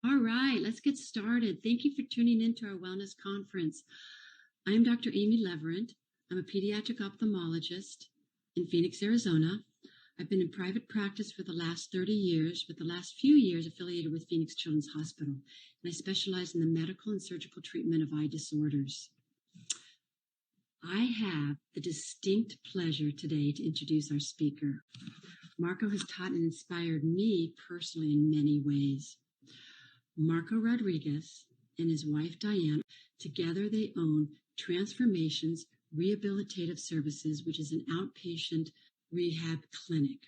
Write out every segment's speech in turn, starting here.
All right, let's get started. Thank you for tuning in to our wellness conference. I'm Dr. Amy Leverant. I'm a pediatric ophthalmologist in Phoenix, Arizona. I've been in private practice for the last 30 years, with the last few years affiliated with Phoenix Children's Hospital, and I specialize in the medical and surgical treatment of eye disorders. I have the distinct pleasure today to introduce our speaker. Marco has taught and inspired me personally in many ways. Marco Rodriguez and his wife Diane, together they own Transformations Rehabilitative Services, which is an outpatient rehab clinic.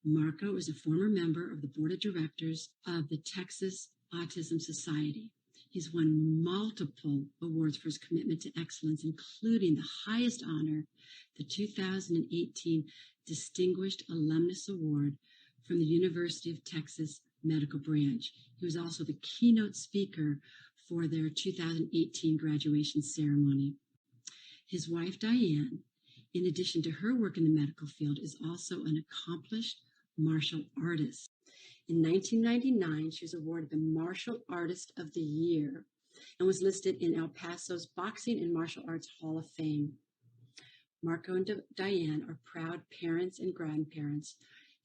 Marco is a former member of the board of directors of the Texas Autism Society. He's won multiple awards for his commitment to excellence, including the highest honor, the 2018 Distinguished Alumnus Award from the University of Texas Medical Branch. He was also the keynote speaker for their 2018 graduation ceremony. His wife, Diane, in addition to her work in the medical field, is also an accomplished martial artist. In 1999, she was awarded the Martial Artist of the Year and was listed in El Paso's Boxing and Martial Arts Hall of Fame. Marco and Diane are proud parents and grandparents,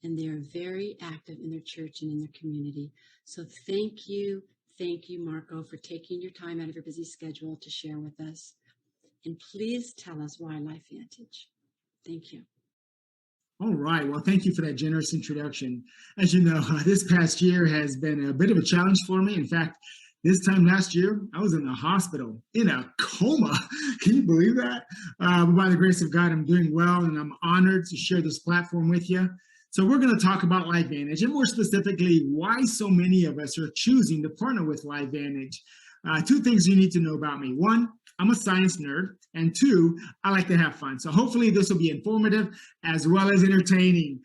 and they are very active in their church and in their community. So thank you, Marco, for taking your time out of your busy schedule to share with us. And please tell us why Lifevantage. Thank you. All right. Well, thank you for that generous introduction. As you know, this past year has been a bit of a challenge for me. In fact, this time last year, I was in the hospital in a coma. Can you believe that? But by the grace of God, I'm doing well, and I'm honored to share this platform with you. So we're going to talk about Lifevantage, and more specifically, why so many of us are choosing to partner with Lifevantage. Two things you need to know about me. One, I'm a science nerd, and two, I like to have fun. So hopefully this will be informative as well as entertaining.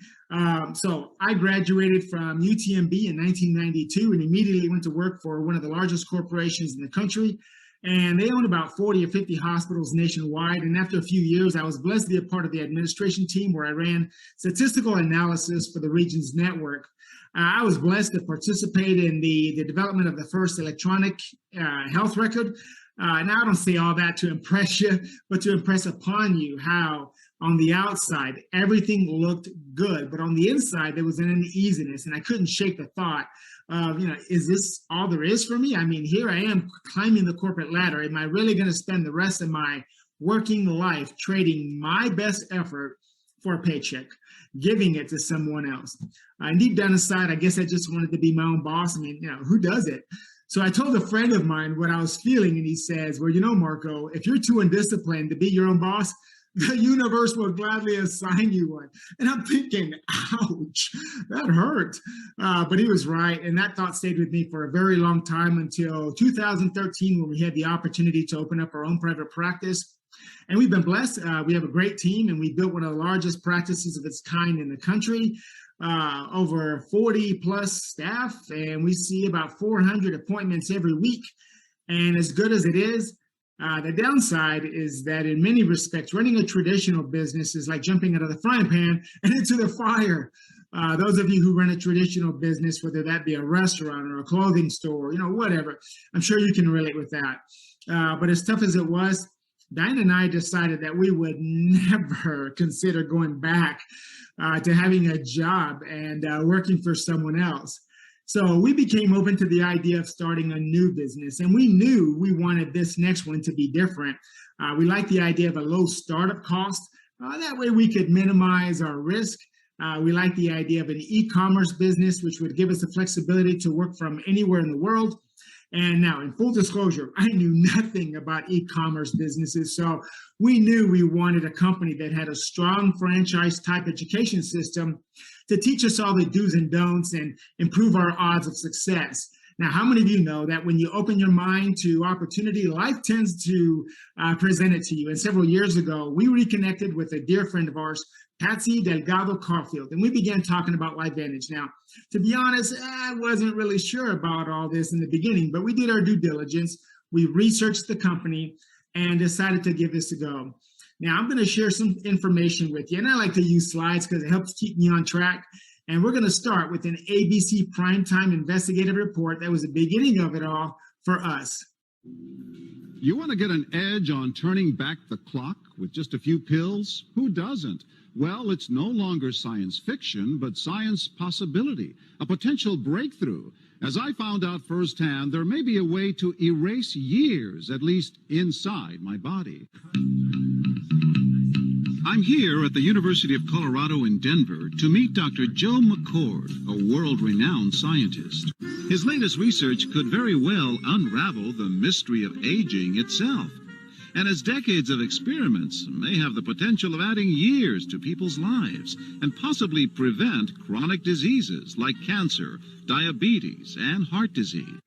So I graduated from UTMB in 1992 and immediately went to work for one of the largest corporations in the country. And they own about 40 or 50 hospitals nationwide. And after a few years, I was blessed to be a part of the administration team where I ran statistical analysis for the region's network. I was blessed to participate in the development of the first electronic health record. Now, I don't say all that to impress you, but to impress upon you how on the outside, everything looked good, but on the inside, there was an uneasiness, and I couldn't shake the thought of, is this all there is for me? I mean, here I am climbing the corporate ladder. Am I really going to spend the rest of my working life trading my best effort for a paycheck, giving it to someone else? Deep down inside, I guess I just wanted to be my own boss. I mean, who does it? So I told a friend of mine what I was feeling, and he says, well, Marco, if you're too undisciplined to be your own boss, the universe will gladly assign you one. And I'm thinking, ouch, that hurt. But he was right. And that thought stayed with me for a very long time until 2013, when we had the opportunity to open up our own private practice. And we've been blessed. We have a great team, and we built one of the largest practices of its kind in the country. Over 40 plus staff, and we see about 400 appointments every week. And as good as it is, the downside is that in many respects, running a traditional business is like jumping out of the frying pan and into the fire. Those of you who run a traditional business, whether that be a restaurant or a clothing store, whatever, I'm sure you can relate with that. But as tough as it was, Diane and I decided that we would never consider going back to having a job and working for someone else. So we became open to the idea of starting a new business, and we knew we wanted this next one to be different. We liked the idea of a low startup cost. That way we could minimize our risk. We liked the idea of an e-commerce business, which would give us the flexibility to work from anywhere in the world. And now, in full disclosure, I knew nothing about e-commerce businesses, so we knew we wanted a company that had a strong franchise-type education system to teach us all the do's and don'ts and improve our odds of success. Now, how many of you know that when you open your mind to opportunity, life tends to present it to you? And several years ago, we reconnected with a dear friend of ours, Patsy Delgado Caulfield, and we began talking about Lifevantage. Now, to be honest, I wasn't really sure about all this in the beginning, but we did our due diligence. We researched the company and decided to give this a go. Now, I'm going to share some information with you, and I like to use slides because it helps keep me on track. And we're going to start with an ABC primetime investigative report that was the beginning of it all for us. You want to get an edge on turning back the clock with just a few pills? Who doesn't? Well, it's no longer science fiction, but science possibility, a potential breakthrough. As I found out firsthand, there may be a way to erase years, at least inside my body. I'm here at the University of Colorado in Denver to meet Dr. Joe McCord, a world-renowned scientist. His latest research could very well unravel the mystery of aging itself. And his decades of experiments may have the potential of adding years to people's lives and possibly prevent chronic diseases like cancer, diabetes, and heart disease.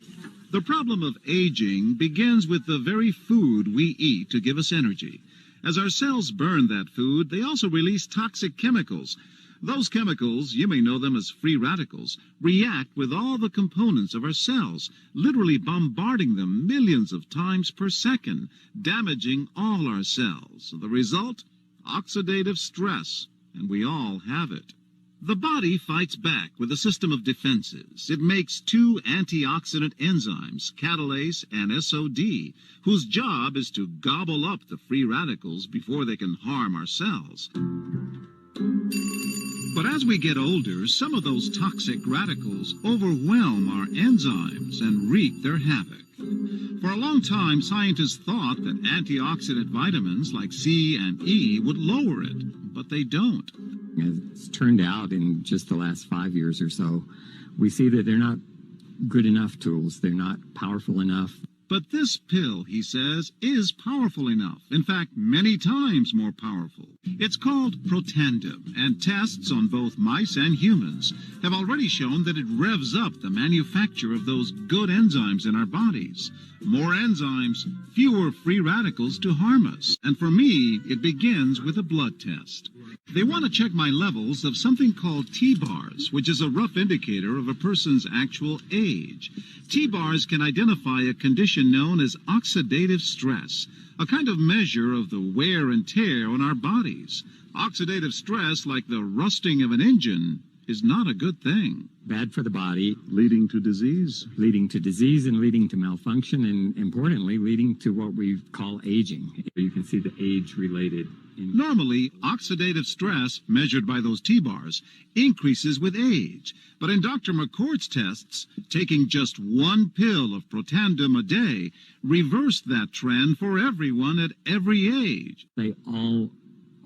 The problem of aging begins with the very food we eat to give us energy. As our cells burn that food, they also release toxic chemicals. Those chemicals, you may know them as free radicals, react with all the components of our cells, literally bombarding them millions of times per second, damaging all our cells. The result? Oxidative stress, and we all have it. The body fights back with a system of defenses. It makes two antioxidant enzymes, catalase and SOD, whose job is to gobble up the free radicals before they can harm our cells. But as we get older, some of those toxic radicals overwhelm our enzymes and wreak their havoc. For a long time, scientists thought that antioxidant vitamins like C and E would lower it, but they don't. As it's turned out in just the last 5 years or so, we see that they're not good enough tools. They're not powerful enough. But this pill, he says, is powerful enough. In fact, many times more powerful. It's called Protandim, and tests on both mice and humans have already shown that it revs up the manufacture of those good enzymes in our bodies. More enzymes, fewer free radicals to harm us. And for me, it begins with a blood test. They want to check my levels of something called T-bars, which is a rough indicator of a person's actual age. T-bars can identify a condition known as oxidative stress, a kind of measure of the wear and tear on our bodies. Oxidative stress, like the rusting of an engine, is not a good thing. Bad for the body. Leading to disease. Leading to disease and leading to malfunction, and importantly, leading to what we call aging. You can see the age-related. Normally, oxidative stress, measured by those T-bars, increases with age. But in Dr. McCord's tests, taking just one pill of Protandim a day reversed that trend for everyone at every age. They all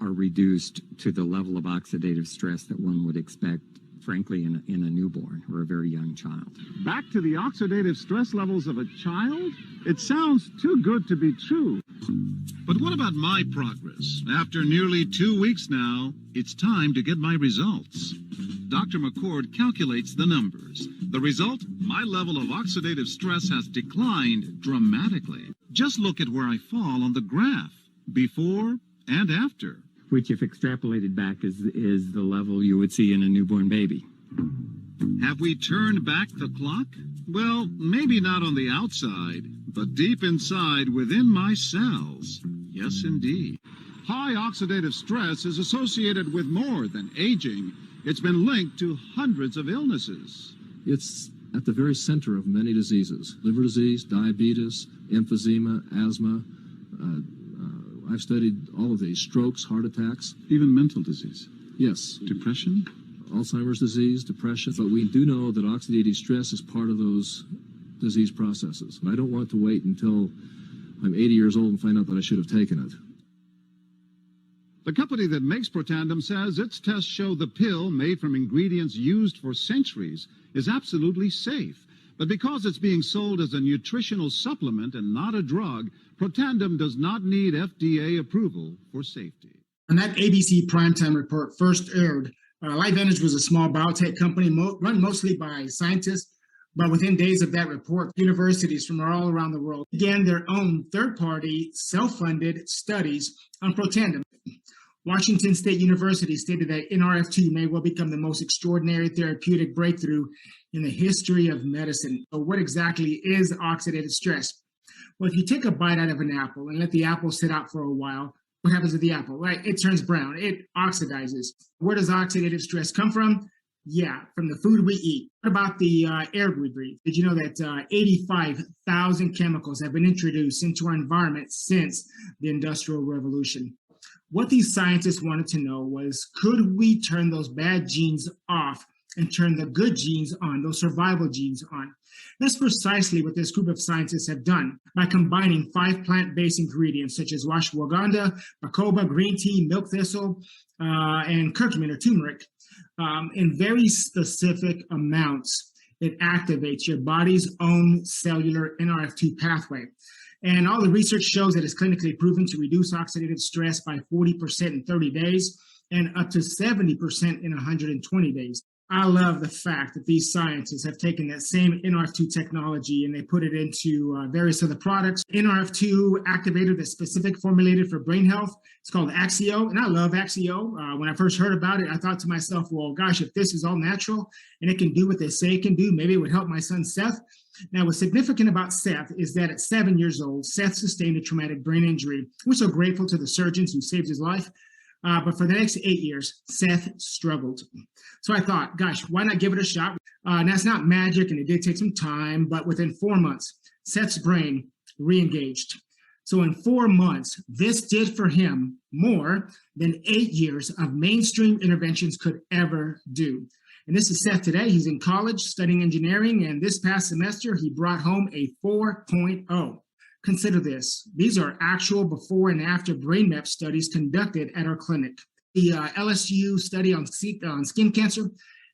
are reduced to the level of oxidative stress that one would expect, frankly, in a newborn or a very young child. Back to the oxidative stress levels of a child? It sounds too good to be true. But what about my progress? After nearly 2 weeks now, it's time to get my results. Dr. McCord calculates the numbers. The result? My level of oxidative stress has declined dramatically. Just look at where I fall on the graph, before and after. Which, if extrapolated back, is the level you would see in a newborn baby. Have we turned back the clock? Well, maybe not on the outside, but deep inside within my cells. Yes, indeed. High oxidative stress is associated with more than aging. It's been linked to hundreds of illnesses. It's at the very center of many diseases: liver disease, diabetes, emphysema, asthma. I've studied all of these: strokes, heart attacks. Even mental disease. Yes. Depression? Alzheimer's disease, depression. But we do know that oxidative stress is part of those disease processes. And I don't want to wait until I'm 80 years old and find out that I should have taken it. The company that makes Protandim says its tests show the pill, made from ingredients used for centuries, is absolutely safe. But because it's being sold as a nutritional supplement and not a drug, Protandim does not need FDA approval for safety. When that ABC primetime report first aired, Lifevantage was a small biotech company run mostly by scientists. But within days of that report, universities from all around the world began their own third-party, self-funded studies on Protandim. Washington State University stated that NRF2 may well become the most extraordinary therapeutic breakthrough in the history of medicine. So what exactly is oxidative stress? Well, if you take a bite out of an apple and let the apple sit out for a while, what happens with the apple, right? It turns brown, it oxidizes. Where does oxidative stress come from? Yeah, from the food we eat. What about the air we breathe? Did you know that 85,000 chemicals have been introduced into our environment since the Industrial Revolution? What these scientists wanted to know was, could we turn those bad genes off and turn the good genes on, those survival genes on? That's precisely what this group of scientists have done by combining 5 plant-based ingredients such as ashwagandha, bacopa, green tea, milk thistle, and curcumin or turmeric in very specific amounts. It activates your body's own cellular NRF2 pathway. And all the research shows that it's clinically proven to reduce oxidative stress by 40% in 30 days and up to 70% in 120 days. I love the fact that these scientists have taken that same NRF2 technology and they put it into various other products. NRF2 activator that's specific formulated for brain health. It's called Axio, and I love Axio. When I first heard about it, I thought to myself, well, gosh, if this is all natural and it can do what they say it can do, maybe it would help my son Seth. Now, what's significant about Seth is that at 7 years old, Seth sustained a traumatic brain injury. We're so grateful to the surgeons who saved his life. But for the next 8 years, Seth struggled. So I thought, gosh, why not give it a shot? Now, it's not magic, and it did take some time, but within 4 months, Seth's brain re-engaged. So in 4 months, this did for him more than 8 years of mainstream interventions could ever do. And this is Seth today. He's in college studying engineering, and this past semester, he brought home a 4.0. Consider this. These are actual before and after brain map studies conducted at our clinic. The LSU study on skin cancer,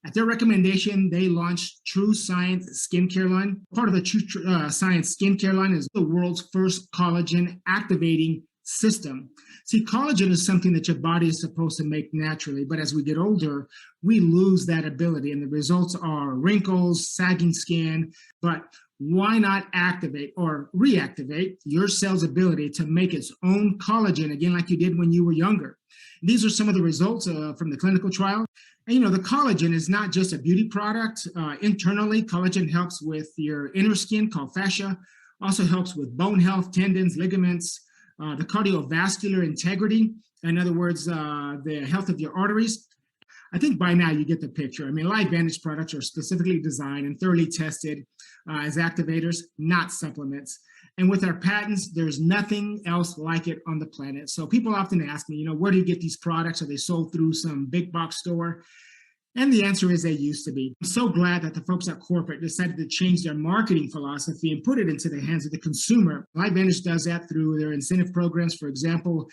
at their recommendation, they launched True Science Skincare Line. Part of the True Science Skincare Line is the world's first collagen activating system. See, collagen is something that your body is supposed to make naturally, but as we get older, we lose that ability, and the results are wrinkles, sagging skin. But why not activate or reactivate your cell's ability to make its own collagen again, like you did when you were younger? These are some of the results from the clinical trial. And you know, the collagen is not just a beauty product. Internally, collagen helps with your inner skin called fascia, also helps with bone health, tendons, ligaments, the cardiovascular integrity. In other words, the health of your arteries. I think by now you get the picture. I mean, Lifevantage products are specifically designed and thoroughly tested as activators, not supplements. And with our patents, there's nothing else like it on the planet. So people often ask me, you know, where do you get these products? Are they sold through some big box store? And the answer is they used to be. I'm so glad that the folks at corporate decided to change their marketing philosophy and put it into the hands of the consumer. Lifevantage does that through their incentive programs. For example,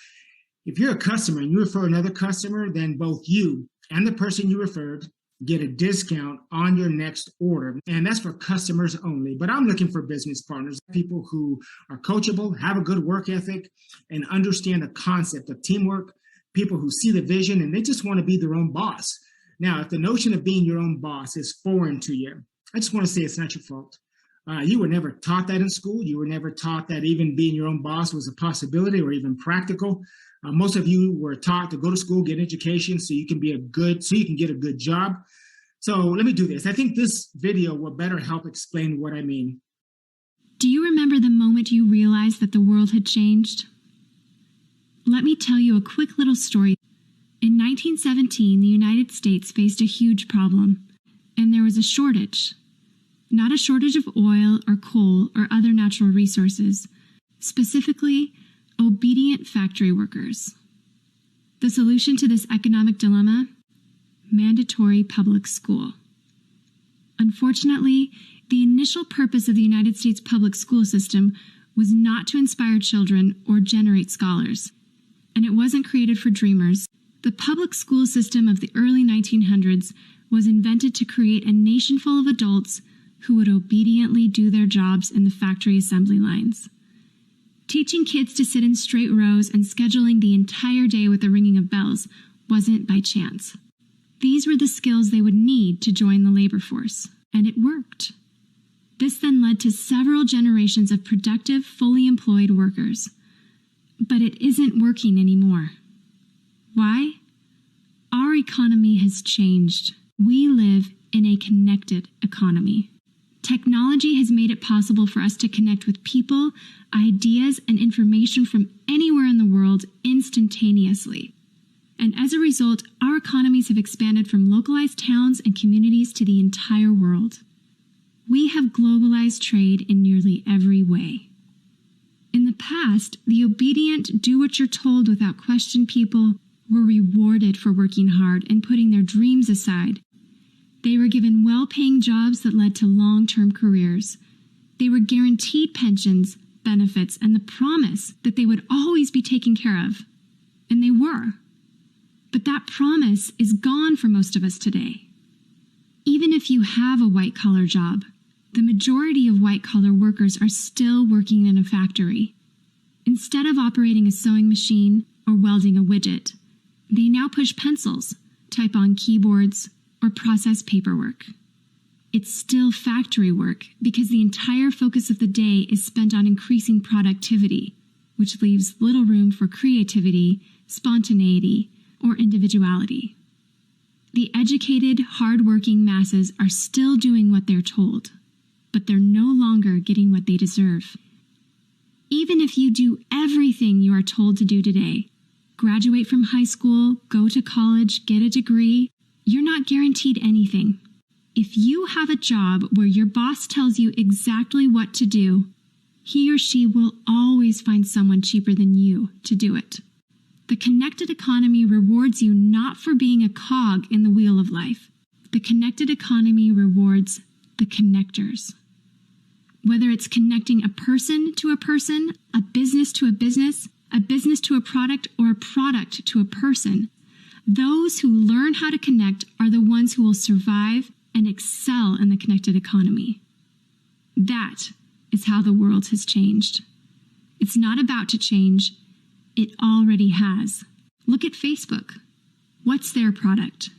if you're a customer and you refer another customer, then both you and the person you referred get a discount on your next order. And that's for customers only. But I'm looking for business partners, people who are coachable, have a good work ethic, and understand the concept of teamwork, people who see the vision and they just want to be their own boss. Now, if the notion of being your own boss is foreign to you, I just want to say it's not your fault. You were never taught that in school. You were never taught that even being your own boss was a possibility or even practical. Most of you were taught to go to school, get an education, so you can get a good job. So let me do this. I think this video will better help explain what I mean. Do you remember the moment you realized that the world had changed? Let me tell you a quick little story. In 1917, the United States faced a huge problem, and there was a shortage. Not a shortage of oil or coal or other natural resources, specifically obedient factory workers. The solution to this economic dilemma? Mandatory public school. Unfortunately, the initial purpose of the United States public school system was not to inspire children or generate scholars, and it wasn't created for dreamers. The public school system of the early 1900s was invented to create a nation full of adults who would obediently do their jobs in the factory assembly lines. Teaching kids to sit in straight rows and scheduling the entire day with the ringing of bells wasn't by chance. These were the skills they would need to join the labor force, and it worked. This then led to several generations of productive, fully employed workers. But it isn't working anymore. Why? Our economy has changed. We live in a connected economy. Technology has made it possible for us to connect with people, ideas, and information from anywhere in the world instantaneously. And as a result, our economies have expanded from localized towns and communities to the entire world. We have globalized trade in nearly every way. In the past, the obedient, do-what-you're-told without question people were rewarded for working hard and putting their dreams aside. They were given well-paying jobs that led to long-term careers. They were guaranteed pensions, benefits, and the promise that they would always be taken care of. And they were. But that promise is gone for most of us today. Even if you have a white-collar job, the majority of white-collar workers are still working in a factory. Instead of operating a sewing machine or welding a widget, they now push pencils, type on keyboards, or process paperwork. It's still factory work because the entire focus of the day is spent on increasing productivity, which leaves little room for creativity, spontaneity, or individuality. The educated, hard-working masses are still doing what they're told, but they're no longer getting what they deserve. Even if you do everything you are told to do today, graduate from high school, go to college, get a degree, you're not guaranteed anything. If you have a job where your boss tells you exactly what to do, he or she will always find someone cheaper than you to do it. The connected economy rewards you not for being a cog in the wheel of life. The connected economy rewards the connectors. Whether it's connecting a person to a person, a business to a business to a product, or a product to a person, those who learn how to connect are the ones who will survive and excel in the connected economy. That is how the world has changed. It's not about to change. It already has. Look at Facebook. What's their product?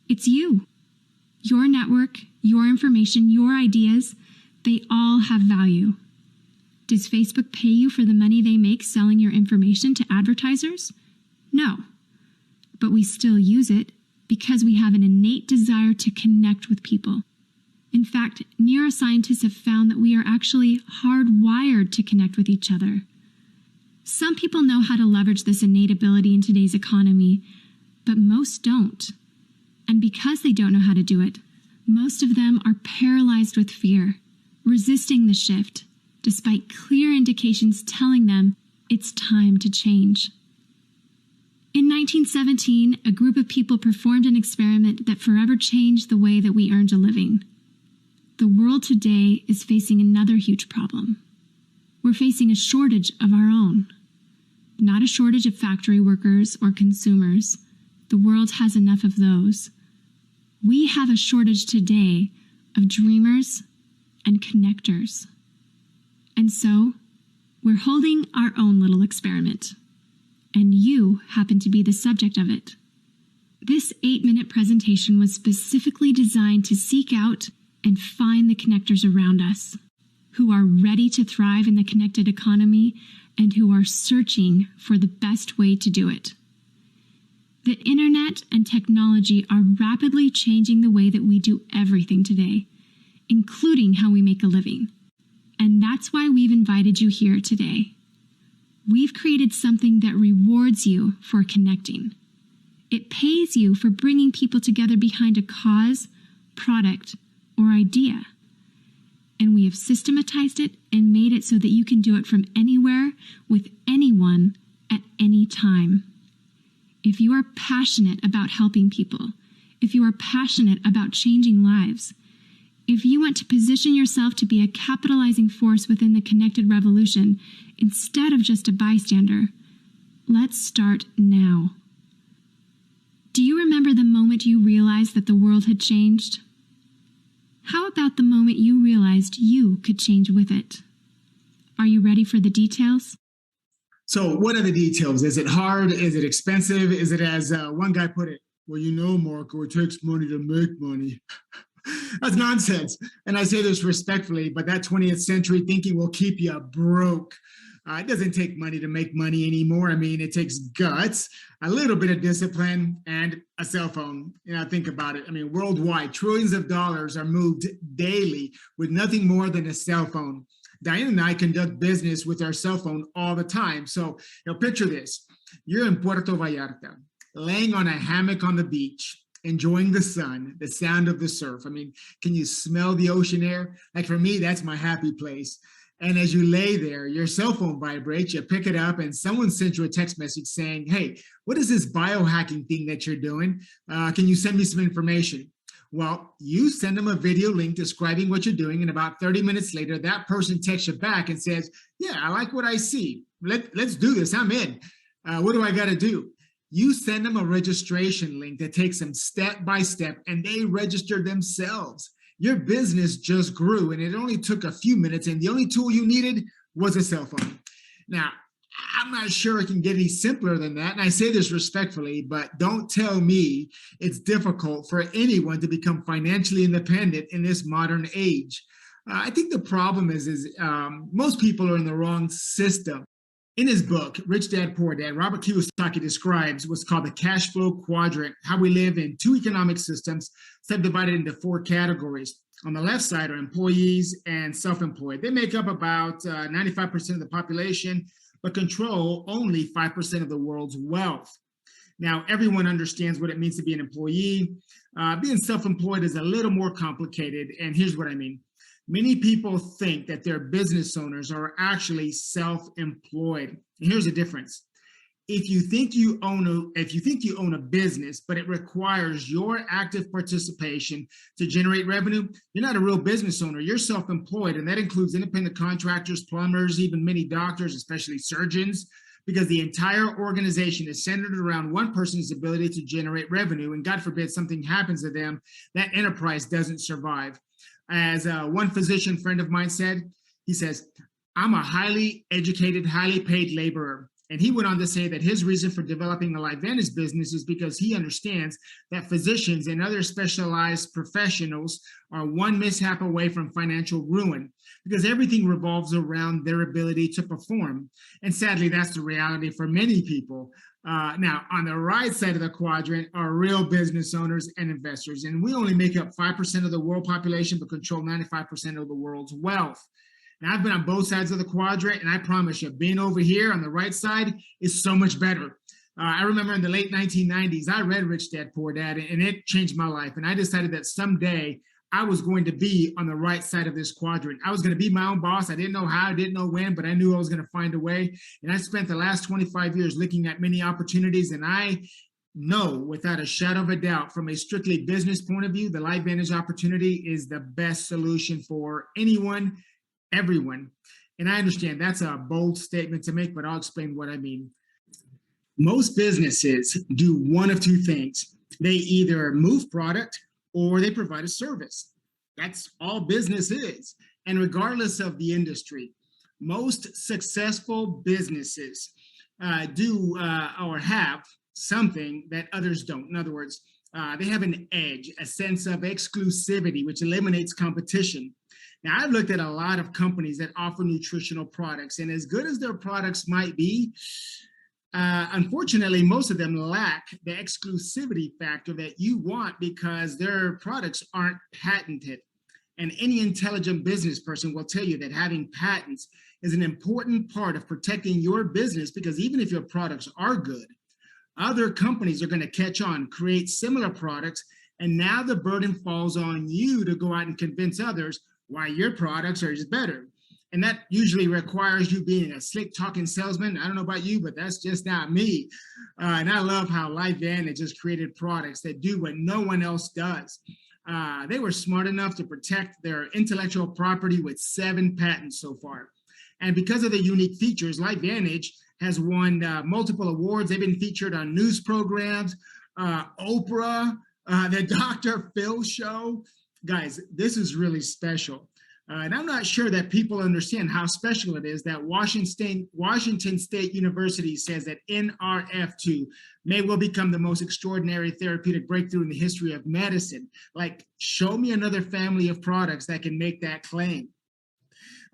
It's you. Your network, your information, your ideas, they all have value. Does Facebook pay you for the money they make selling your information to advertisers? No. But we still use it because we have an innate desire to connect with people. In fact, neuroscientists have found that we are actually hardwired to connect with each other. Some people know how to leverage this innate ability in today's economy, but most don't. And because they don't know how to do it, most of them are paralyzed with fear, resisting the shift, despite clear indications telling them it's time to change. In 1917, a group of people performed an experiment that forever changed the way that we earned a living. The world today is facing another huge problem. We're facing a shortage of our own. Not a shortage of factory workers or consumers. The world has enough of those. We have a shortage today of dreamers and connectors. And so, we're holding our own little experiment. And you happen to be the subject of it. This 8-minute presentation was specifically designed to seek out and find the connectors around us, who are ready to thrive in the connected economy and who are searching for the best way to do it. The internet and technology are rapidly changing the way that we do everything today, including how we make a living. And that's why we've invited you here today. We've created something that rewards you for connecting. It pays you for bringing people together behind a cause, product, or idea. And we have systematized it and made it so that you can do it from anywhere with anyone at any time. If you are passionate about helping people, if you are passionate about changing lives, if you want to position yourself to be a capitalizing force within the connected revolution instead of just a bystander, let's start now. Do you remember the moment you realized that the world had changed? How about the moment you realized you could change with it? Are you ready for the details? So what are the details? Is it hard? Is it expensive? Is it, as one guy put it, well, you know, Marco, it takes money to make money. That's nonsense. And I say this respectfully, but that 20th century thinking will keep you broke. It doesn't take money to make money anymore. I mean, it takes guts, a little bit of discipline, and a cell phone. Think about it. I mean, worldwide, trillions of dollars are moved daily with nothing more than a cell phone. Diane and I conduct business with our cell phone all the time. So, picture this. You're in Puerto Vallarta. laying on a hammock on the beach, enjoying the sun, the sound of the surf. I mean, can you smell the ocean air? Like for me, that's my happy place. And as you lay there, your cell phone vibrates, you pick it up, and someone sends you a text message saying, hey, what is this biohacking thing that you're doing? Can you send me some information? Well, you send them a video link describing what you're doing, and about 30 minutes later, that person texts you back and says, yeah, I like what I see. Let's do this. I'm in. What do I got to do? You send them a registration link that takes them step by step, and they register themselves. Your business just grew, and it only took a few minutes, and the only tool you needed was a cell phone. Now, I'm not sure it can get any simpler than that, and I say this respectfully, but don't tell me it's difficult for anyone to become financially independent in this modern age. I think the problem is most people are in the wrong system. In his book, Rich Dad, Poor Dad, Robert Kiyosaki describes what's called the cash flow quadrant, how we live in two economic systems subdivided into four categories. On the left side are employees and self-employed. They make up about 95% of the population, but control only 5% of the world's wealth. Now, everyone understands what it means to be an employee. Being self-employed is a little more complicated, and here's what I mean. Many people think that their business owners are actually self-employed. And here's the difference. If you think you own a business, but it requires your active participation to generate revenue, you're not a real business owner. You're self-employed, and that includes independent contractors, plumbers, even many doctors, especially surgeons, because the entire organization is centered around one person's ability to generate revenue. And God forbid something happens to them, that enterprise doesn't survive. As one physician friend of mine said, he says, I'm a highly educated, highly paid laborer. And he went on to say that his reason for developing the Lifevantage business is because he understands that physicians and other specialized professionals are one mishap away from financial ruin, because everything revolves around their ability to perform. And sadly, that's the reality for many people. Now, on the right side of the quadrant are real business owners and investors. And we only make up 5% of the world population, but control 95% of the world's wealth. Now, I've been on both sides of the quadrant, and I promise you, being over here on the right side is so much better. I remember in the late 1990s, I read Rich Dad, Poor Dad, and it changed my life. And I decided that someday I was going to be on the right side of this quadrant. I was going to be my own boss. I didn't know how, I didn't know when, but I knew I was going to find a way. And I spent the last 25 years looking at many opportunities, and I know without a shadow of a doubt, from a strictly business point of view, the Lifevantage opportunity is the best solution for anyone, everyone. And I understand that's a bold statement to make, but I'll explain what I mean. Most businesses do one of two things. They either move product or they provide a service. That's all business is. And regardless of the industry, most successful businesses do or have something that others don't. In other words, they have an edge, a sense of exclusivity, which eliminates competition. Now, I've looked at a lot of companies that offer nutritional products, and as good as their products might be, unfortunately, most of them lack the exclusivity factor that you want because their products aren't patented. And any intelligent business person will tell you that having patents is an important part of protecting your business, because even if your products are good, other companies are going to catch on, create similar products, and now the burden falls on you to go out and convince others why your products are just better. And that usually requires you being a slick talking salesman. I don't know about you, but that's just not me. And I love how Lifevantage has created products that do what no one else does. They were smart enough to protect their intellectual property with 7 patents so far. And because of the unique features, Lifevantage has won multiple awards. They've been featured on news programs, Oprah, the Dr. Phil show. Guys, this is really special. And I'm not sure that people understand how special it is that Washington State University says that NRF2 may well become the most extraordinary therapeutic breakthrough in the history of medicine. Like, show me another family of products that can make that claim.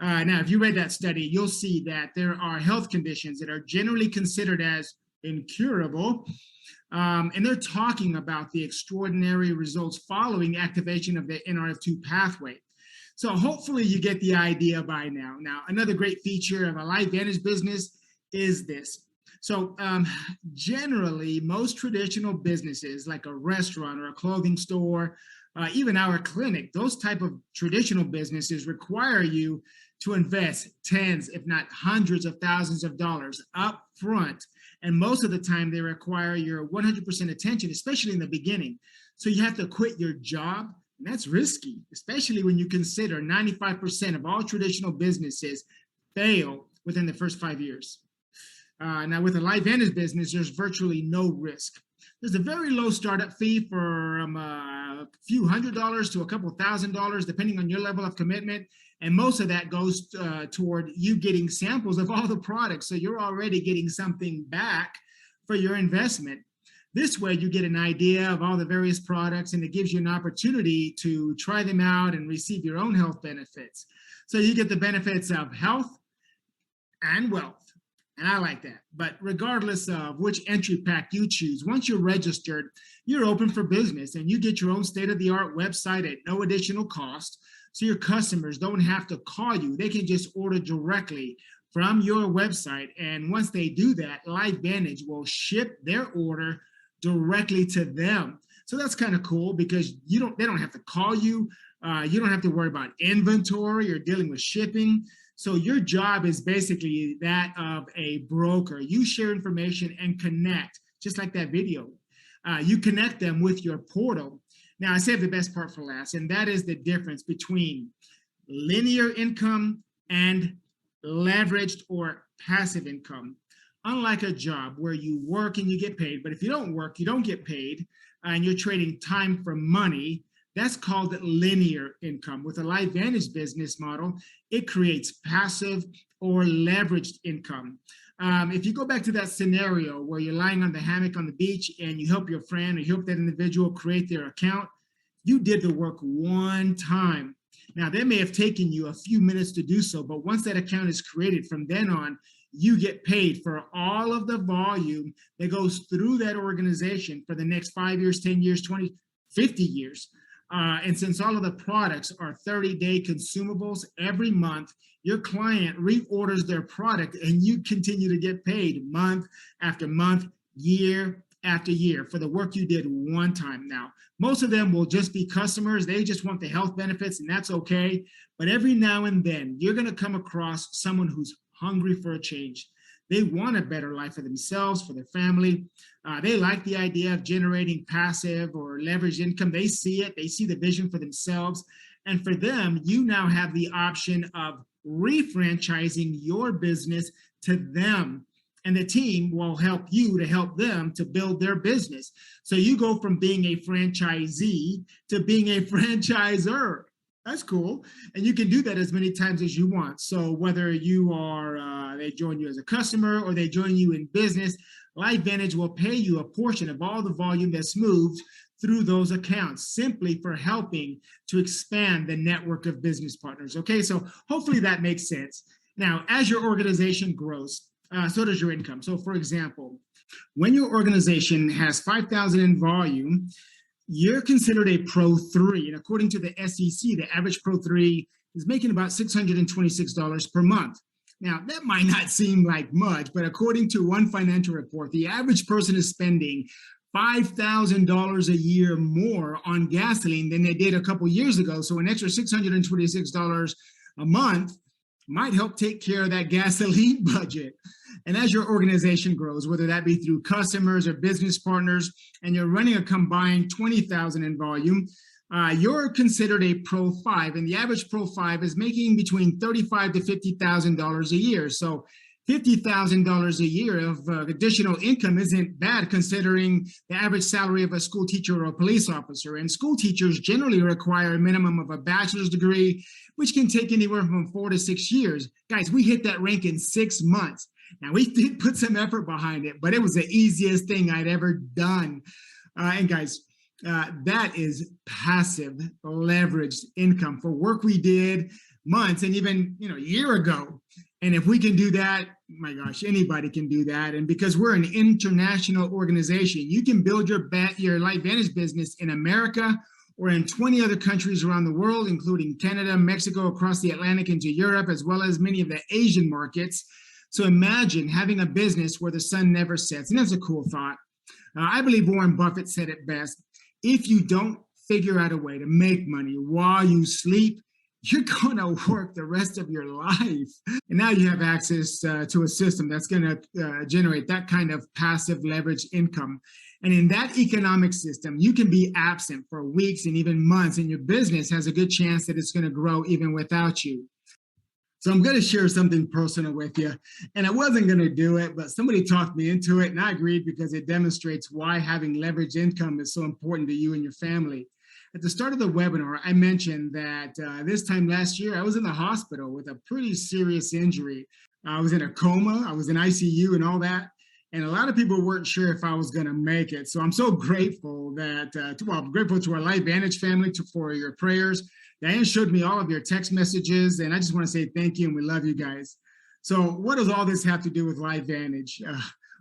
Now, if you read that study, you'll see that there are health conditions that are generally considered as incurable. And they're talking about the extraordinary results following activation of the NRF2 pathway. So hopefully you get the idea by now. Now, another great feature of a Lifevantage business is this. So generally, most traditional businesses like a restaurant or a clothing store, even our clinic, those type of traditional businesses require you to invest tens, if not hundreds of thousands of dollars up front. And most of the time they require your 100% attention, especially in the beginning. So you have to quit your job. And that's risky, especially when you consider 95% of all traditional businesses fail within the first 5 years. Now, with a Lifevantage business, there's virtually no risk. There's a very low startup fee for a few $100s to a couple $1,000, depending on your level of commitment. And most of that goes toward you getting samples of all the products. So you're already getting something back for your investment. This way, you get an idea of all the various products, and it gives you an opportunity to try them out and receive your own health benefits. So you get the benefits of health and wealth. And I like that. But regardless of which entry pack you choose, once you're registered, you're open for business and you get your own state-of-the-art website at no additional cost. So your customers don't have to call you. They can just order directly from your website. And once they do that, Lifevantage will ship their order directly to them. So that's kind of cool because they don't have to call you. You don't have to worry about inventory or dealing with shipping. So your job is basically that of a broker. You share information and connect, just like that video. You connect them with your portal. Now, I saved the best part for last, and that is the difference between linear income and leveraged or passive income. Unlike a job where you work and you get paid, but if you don't work, you don't get paid, and you're trading time for money, that's called linear income. With a Lifevantage business model, it creates passive or leveraged income. If you go back to that scenario where you're lying on the hammock on the beach and you help your friend or you help that individual create their account, you did the work one time. Now, that may have taken you a few minutes to do so, but once that account is created, from then on, you get paid for all of the volume that goes through that organization for the next 5 years, 10 years, 20, 50 years. And since all of the products are 30-day consumables, every month, your client reorders their product and you continue to get paid month after month, year after year for the work you did one time. Now, most of them will just be customers. They just want the health benefits, and that's okay. But every now and then, you're going to come across someone who's hungry for a change. They want a better life for themselves, for their family. They like the idea of generating passive or leveraged income. They see it. They see the vision for themselves. And for them, you now have the option of refranchising your business to them. And the team will help you to help them to build their business. So you go from being a franchisee to being a franchisor. That's cool. And you can do that as many times as you want. So whether you are, they join you as a customer or they join you in business, Lifevantage will pay you a portion of all the volume that's moved through those accounts simply for helping to expand the network of business partners. Okay, so hopefully that makes sense. Now, as your organization grows, so does your income. So for example, when your organization has 5,000 in volume, you're considered a Pro 3. And according to the SEC, the average Pro 3 is making about $626 per month. Now, that might not seem like much, but according to one financial report, the average person is spending $5,000 a year more on gasoline than they did a couple years ago. So an extra $626 a month might help take care of that gasoline budget. And as your organization grows, whether that be through customers or business partners, and you're running a combined 20,000 in volume, you're considered a Pro 5, and the average Pro 5 is making between $35,000 to $50,000 a year. So $50,000 a year of additional income isn't bad considering the average salary of a school teacher or a police officer. And school teachers generally require a minimum of a bachelor's degree, which can take anywhere from 4 to 6 years. Guys, we hit that rank in 6 months. Now, we did put some effort behind it, but it was the easiest thing I'd ever done. And guys, that is passive leveraged income for work we did months and even a year ago. And if we can do that, my gosh, anybody can do that. And because we're an international organization, you can build your Lifevantage business in America or in 20 other countries around the world, including Canada, Mexico, across the Atlantic into Europe, as well as many of the Asian markets. So imagine having a business where the sun never sets. And that's a cool thought. I believe Warren Buffett said it best. If you don't figure out a way to make money while you sleep, you're going to work the rest of your life. And now you have access to a system that's going to generate that kind of passive leverage income. And in that economic system, you can be absent for weeks and even months, and your business has a good chance that it's going to grow even without you. So I'm going to share something personal with you. And I wasn't going to do it, but somebody talked me into it, and I agreed because it demonstrates why having leverage income is so important to you and your family. At the start of the webinar, I mentioned that this time last year, I was in the hospital with a pretty serious injury. I was in a coma, I was in ICU and all that. And a lot of people weren't sure if I was going to make it. So I'm so grateful that, I'm grateful to our Lifevantage family for your prayers. Diane showed me all of your text messages, and I just want to say thank you, and we love you guys. So what does all this have to do with Lifevantage?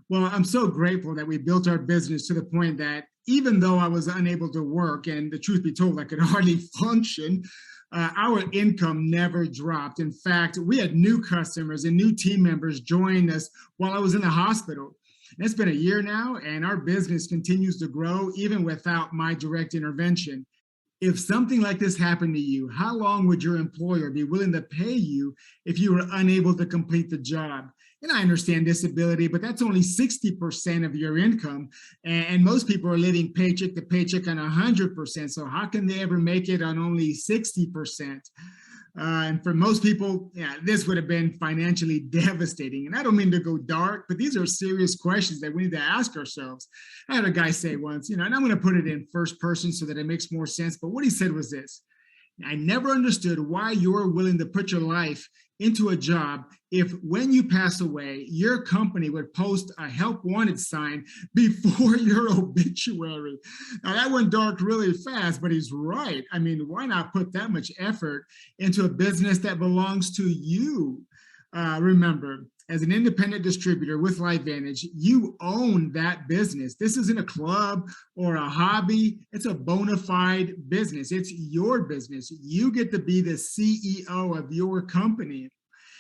Well, I'm so grateful that we built our business to the point that even though I was unable to work, and the truth be told, I could hardly function, our income never dropped. In fact, we had new customers and new team members join us while I was in the hospital. And it's been a year now, and our business continues to grow even without my direct intervention. If something like this happened to you, how long would your employer be willing to pay you if you were unable to complete the job? And I understand disability, but that's only 60% of your income. And most people are living paycheck to paycheck on 100%. So how can they ever make it on only 60%? And for most people, this would have been financially devastating. And I don't mean to go dark, but these are serious questions that we need to ask ourselves. I had a guy say once, and I'm going to put it in first person so that it makes more sense. But what he said was this: I never understood why you're willing to put your life into a job if when you pass away, your company would post a help wanted sign before your obituary. Now that went dark really fast, but he's right. I mean, why not put that much effort into a business that belongs to you? Remember, as an independent distributor with Lifevantage, you own that business. This isn't a club or a hobby. It's a bona fide business. It's your business. You get to be the CEO of your company.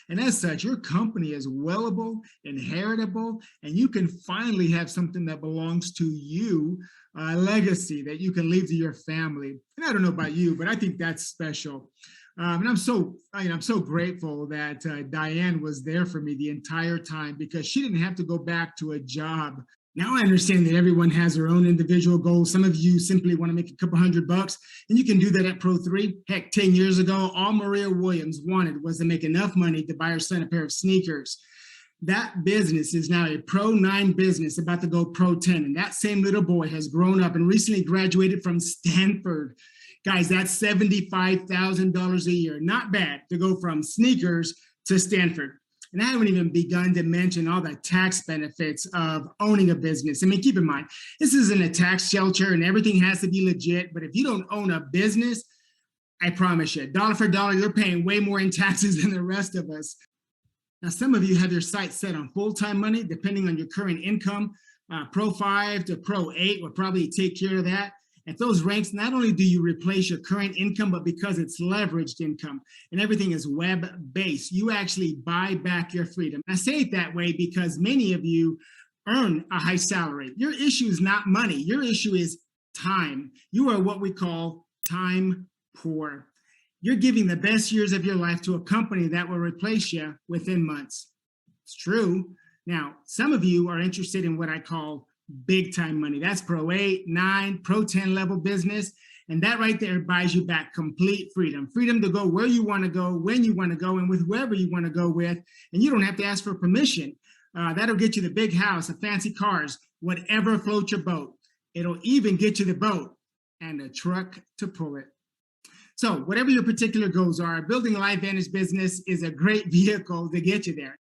And as such, your company is willable, inheritable, and you can finally have something that belongs to you, a legacy that you can leave to your family. And I don't know about you, but I think that's special. And I'm so grateful that Diane was there for me the entire time, because she didn't have to go back to a job. Now I understand that everyone has their own individual goals. Some of you simply want to make a couple $100, and you can do that at Pro3. Heck, 10 years ago, all Maria Williams wanted was to make enough money to buy her son a pair of sneakers. That business is now a Pro 9 business about to go Pro 10. And that same little boy has grown up and recently graduated from Stanford. Guys, that's $75,000 a year. Not bad to go from sneakers to Stanford. And I haven't even begun to mention all the tax benefits of owning a business. I mean, keep in mind, this isn't a tax shelter and everything has to be legit. But if you don't own a business, I promise you, dollar for dollar, you're paying way more in taxes than the rest of us. Now, some of you have your sights set on full-time money, depending on your current income. Pro 5 to Pro 8 will probably take care of that. At those ranks, not only do you replace your current income, but because it's leveraged income and everything is web-based, you actually buy back your freedom. I say it that way because many of you earn a high salary. Your issue is not money. Your issue is time. You are what we call time poor. You're giving the best years of your life to a company that will replace you within months. It's true. Now, some of you are interested in what I call big time money. That's Pro 8, 9, Pro 10 level business. And that right there buys you back complete freedom. Freedom to go where you want to go, when you want to go, and with whoever you want to go with. And you don't have to ask for permission. That'll get you the big house, the fancy cars, whatever floats your boat. It'll even get you the boat and a truck to pull it. So whatever your particular goals are, building a Lifevantage business is a great vehicle to get you there.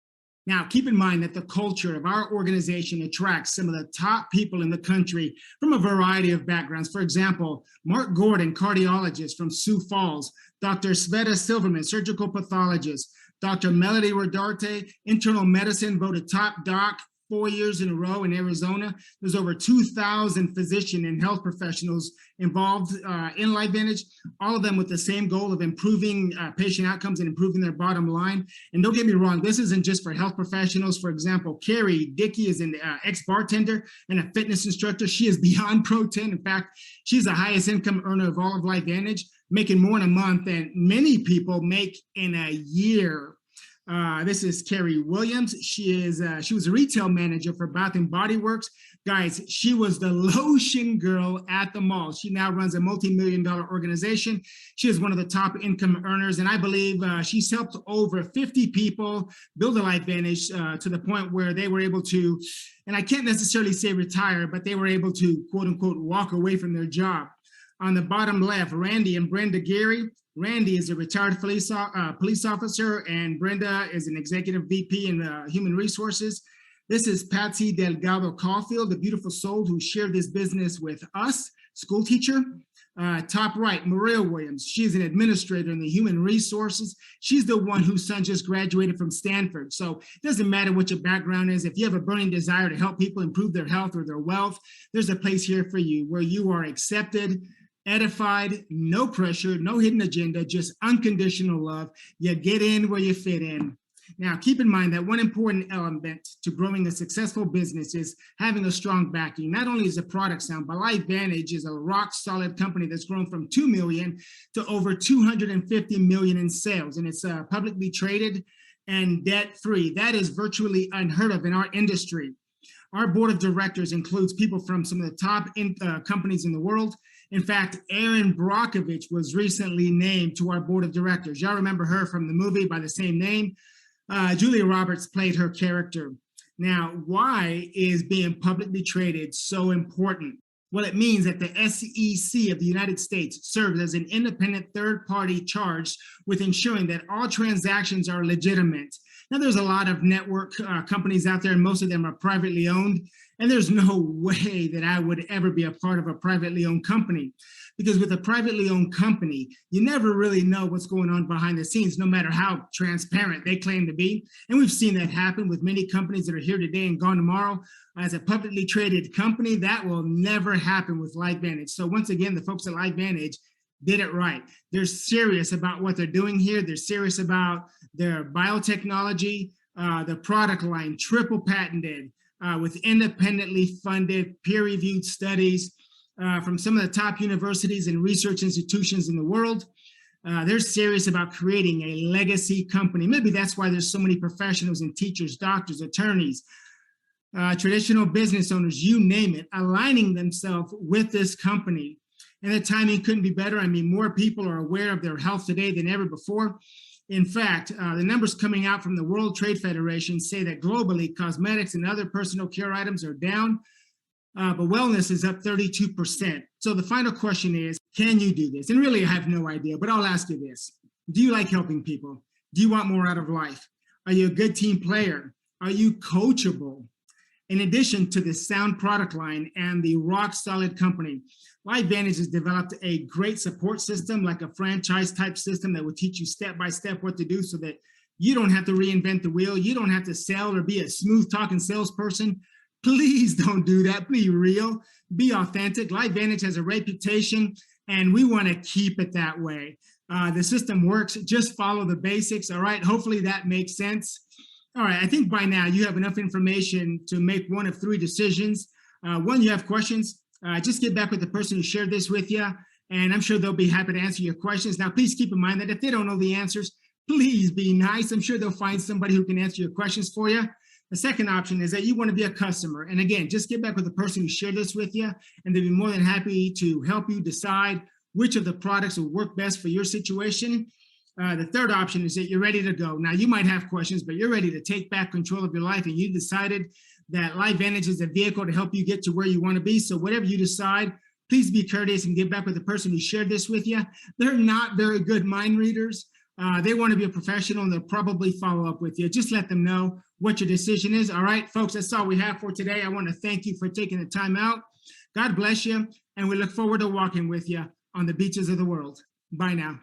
Now, keep in mind that the culture of our organization attracts some of the top people in the country from a variety of backgrounds. For example, Mark Gordon, cardiologist from Sioux Falls, Dr. Sveta Silverman, surgical pathologist, Dr. Melody Rodarte, internal medicine, voted top doc 4 years in a row in Arizona. There's over 2,000 physician and health professionals involved in Lifevantage, all of them with the same goal of improving patient outcomes and improving their bottom line. And don't get me wrong, this isn't just for health professionals. For example, Carrie Dickey is an ex-bartender and a fitness instructor. She is beyond pro 10. In fact, she's the highest income earner of all of Lifevantage, making more in a month than many people make in a year. This is Carrie Williams. She was a retail manager for Bath and Body Works. Guys, she was the lotion girl at the mall. She now runs a multi-million-dollar organization. She is one of the top income earners, and I believe she's helped over 50 people build a Lifevantage to the point where they were able to, and I can't necessarily say retire, but they were able to, quote unquote, walk away from their job. On the bottom left, Randy and Brenda Geary. Randy is a retired police officer, and Brenda is an executive VP in human resources. This is Patsy Delgado Caulfield, the beautiful soul who shared this business with us, school teacher. Top right, Maria Williams. She's an administrator in the human resources. She's the one whose son just graduated from Stanford. So it doesn't matter what your background is. If you have a burning desire to help people improve their health or their wealth, there's a place here for you where you are accepted, edified, no pressure, no hidden agenda, just unconditional love. You get in where you fit in. Now, keep in mind that one important element to growing a successful business is having a strong backing. Not only is the product sound, but Lifevantage is a rock solid company that's grown from 2 million to over 250 million in sales. And it's publicly traded and debt free. That is virtually unheard of in our industry. Our board of directors includes people from some of the top companies in the world. In fact, Erin Brockovich was recently named to our board of directors. Y'all remember her from the movie by the same name. Julia Roberts played her character. Now, why is being publicly traded so important? Well, it means that the SEC of the United States serves as an independent third party charged with ensuring that all transactions are legitimate. Now, there's a lot of network companies out there, and most of them are privately owned. And there's no way that I would ever be a part of a privately owned company, because with a privately owned company, you never really know what's going on behind the scenes, no matter how transparent they claim to be. And we've seen that happen with many companies that are here today and gone tomorrow. As a publicly traded company, that will never happen with Lifevantage. So once again, the folks at Lifevantage did it right. They're serious about what they're doing here. They're serious about their biotechnology, the product line, triple patented, with independently funded, peer-reviewed studies from some of the top universities and research institutions in the world. They're serious about creating a legacy company. Maybe that's why there's so many professionals and teachers, doctors, attorneys, traditional business owners, you name it, aligning themselves with this company. And the timing couldn't be better. I mean, more people are aware of their health today than ever before. In fact, the numbers coming out from the World Trade Federation say that globally, cosmetics and other personal care items are down, but wellness is up 32%. So the final question is, can you do this? And really, I have no idea, but I'll ask you this. Do you like helping people? Do you want more out of life? Are you a good team player? Are you coachable? In addition to the sound product line and the rock solid company, Lifevantage has developed a great support system, like a franchise type system that will teach you step by step what to do so that you don't have to reinvent the wheel. You don't have to sell or be a smooth talking salesperson. Please don't do that. Be real, be authentic. Lifevantage has a reputation and we want to keep it that way. The system works. Just follow the basics. All right. Hopefully that makes sense. All right, I think by now you have enough information to make one of three decisions. One, you have questions. Just get back with the person who shared this with you, and I'm sure they'll be happy to answer your questions. Now, please keep in mind that if they don't know the answers, please be nice. I'm sure they'll find somebody who can answer your questions for you. The second option is that you want to be a customer. And again, just get back with the person who shared this with you, and they'll be more than happy to help you decide which of the products will work best for your situation. The third option is that you're ready to go. Now, you might have questions, but you're ready to take back control of your life, and you decided that Lifevantage is a vehicle to help you get to where you want to be. So whatever you decide, please be courteous and get back with the person who shared this with you. They're not very good mind readers. They want to be a professional, and they'll probably follow up with you. Just let them know what your decision is. All right, folks, that's all we have for today. I want to thank you for taking the time out. God bless you, and we look forward to walking with you on the beaches of the world. Bye now.